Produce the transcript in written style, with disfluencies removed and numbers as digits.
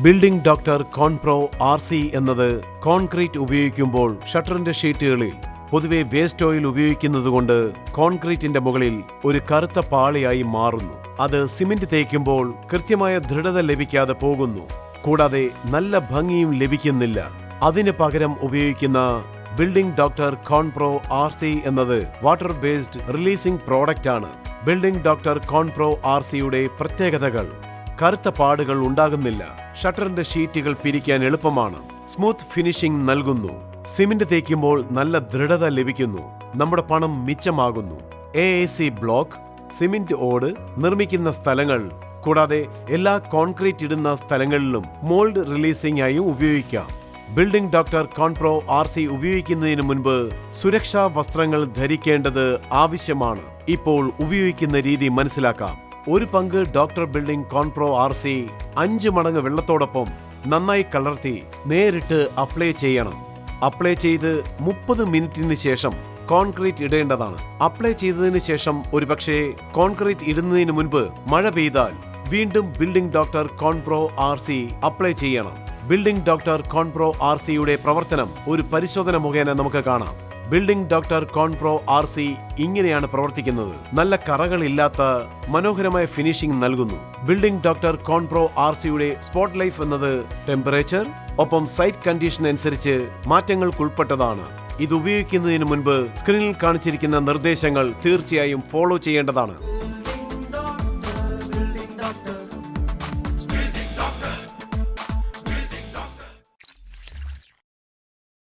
Building doctor കോൺപ്രോ RC എന്നത് concrete ഉപയോഗിക്കുമ്പോൾ ഷട്ടറിന്റെ ഷീറ്റുകളിൽ പൊതുവെ വേസ്റ്റ് ഓയിൽ ഉപയോഗിക്കുന്നതുകൊണ്ട് കോൺക്രീറ്റിന്റെ മുകളിൽ ഒരു കറുത്ത പാളിയായി മാറുന്നു. അത് സിമന്റ് തേക്കുമ്പോൾ കൃത്യമായ ദൃഢത ലഭിക്കാതെ പോകുന്നു. കൂടാതെ നല്ല ഭംഗിയും ലഭിക്കുന്നില്ല. അതിന് പകരം ഉപയോഗിക്കുന്ന ബിൽഡിംഗ് ഡോക്ടർ കോൺപ്രോ RC എന്നത് വാട്ടർ ബേസ്ഡ് റിലീസിംഗ് പ്രോഡക്റ്റ് ആണ്. ബിൽഡിംഗ് ഡോക്ടർ കോൺപ്രോ RCയുടെ പ്രത്യേകതകൾ: കറുത്ത പാടുകൾ ഉണ്ടാകുന്നില്ല, ഷട്ടറിന്റെ ഷീറ്റുകൾ പിരിക്കാൻ എളുപ്പമാണ്, സ്മൂത്ത് ഫിനിഷിംഗ് നൽകുന്നു, സിമന്റ് തേക്കുമ്പോൾ നല്ല ദൃഢത ലഭിക്കുന്നു, നമ്മുടെ പണം മിച്ചമാകുന്നു, AAC ബ്ലോക്ക്, സിമന്റ് ഓട് നിർമ്മിക്കുന്ന സ്ഥലങ്ങൾ കൂടാതെ എല്ലാ കോൺക്രീറ്റ് ഇടുന്ന സ്ഥലങ്ങളിലും മോൾഡ് റിലീസിംഗ് ആയും ഉപയോഗിക്കാം. ബിൽഡിംഗ് ഡോക്ടർ കോൺപ്രോ RC ഉപയോഗിക്കുന്നതിന് മുൻപ് സുരക്ഷാ വസ്ത്രങ്ങൾ ധരിക്കേണ്ടത് ആവശ്യമാണ്. ഇപ്പോൾ ഉപയോഗിക്കുന്ന രീതി മനസ്സിലാക്കാം. ഒരു പങ്ക് ഡോക്ടർ ബിൽഡിംഗ് കോൺപ്രോ RC 5 മടങ്ങ് വെള്ളത്തോടൊപ്പം നന്നായി കലർത്തി നേരിട്ട് അപ്ലൈ ചെയ്യണം. അപ്ലൈ ചെയ്ത് 30 മിനിറ്റിന് ശേഷം കോൺക്രീറ്റ് ഇടേണ്ടതാണ്. അപ്ലൈ ചെയ്തതിന് ശേഷം ഒരുപക്ഷെ കോൺക്രീറ്റ് ഇടുന്നതിന് മുൻപ് മഴ പെയ്താൽ വീണ്ടും ബിൽഡിംഗ് ഡോക്ടർ കോൺപ്രോ RC അപ്ലൈ ചെയ്യണം. ബിൽഡിംഗ് ഡോക്ടർ കോൺപ്രോ RCയുടെ പ്രവർത്തനം ഒരു പരിശോധന മുഖേന നമുക്ക് കാണാം. ബിൽഡിംഗ് ഡോക്ടർ കോൺപ്രോ RC ഇങ്ങനെയാണ് പ്രവർത്തിക്കുന്നത്. നല്ല കറകളില്ലാത്ത മനോഹരമായ ഫിനിഷിംഗ് നൽകുന്നു. ബിൽഡിംഗ് ഡോക്ടർ കോൺപ്രോ RCയുടെ സ്പോട്ട് ലൈഫ് എന്നത് ടെമ്പറേച്ചർ ഒപ്പം സൈറ്റ് കണ്ടീഷൻ അനുസരിച്ച് മാറ്റങ്ങൾക്കുൾപ്പെട്ടതാണ്. ഇത് ഉപയോഗിക്കുന്നതിന് മുൻപ് സ്ക്രീനിൽ കാണിച്ചിരിക്കുന്ന നിർദ്ദേശങ്ങൾ തീർച്ചയായും ഫോളോ ചെയ്യേണ്ടതാണ്.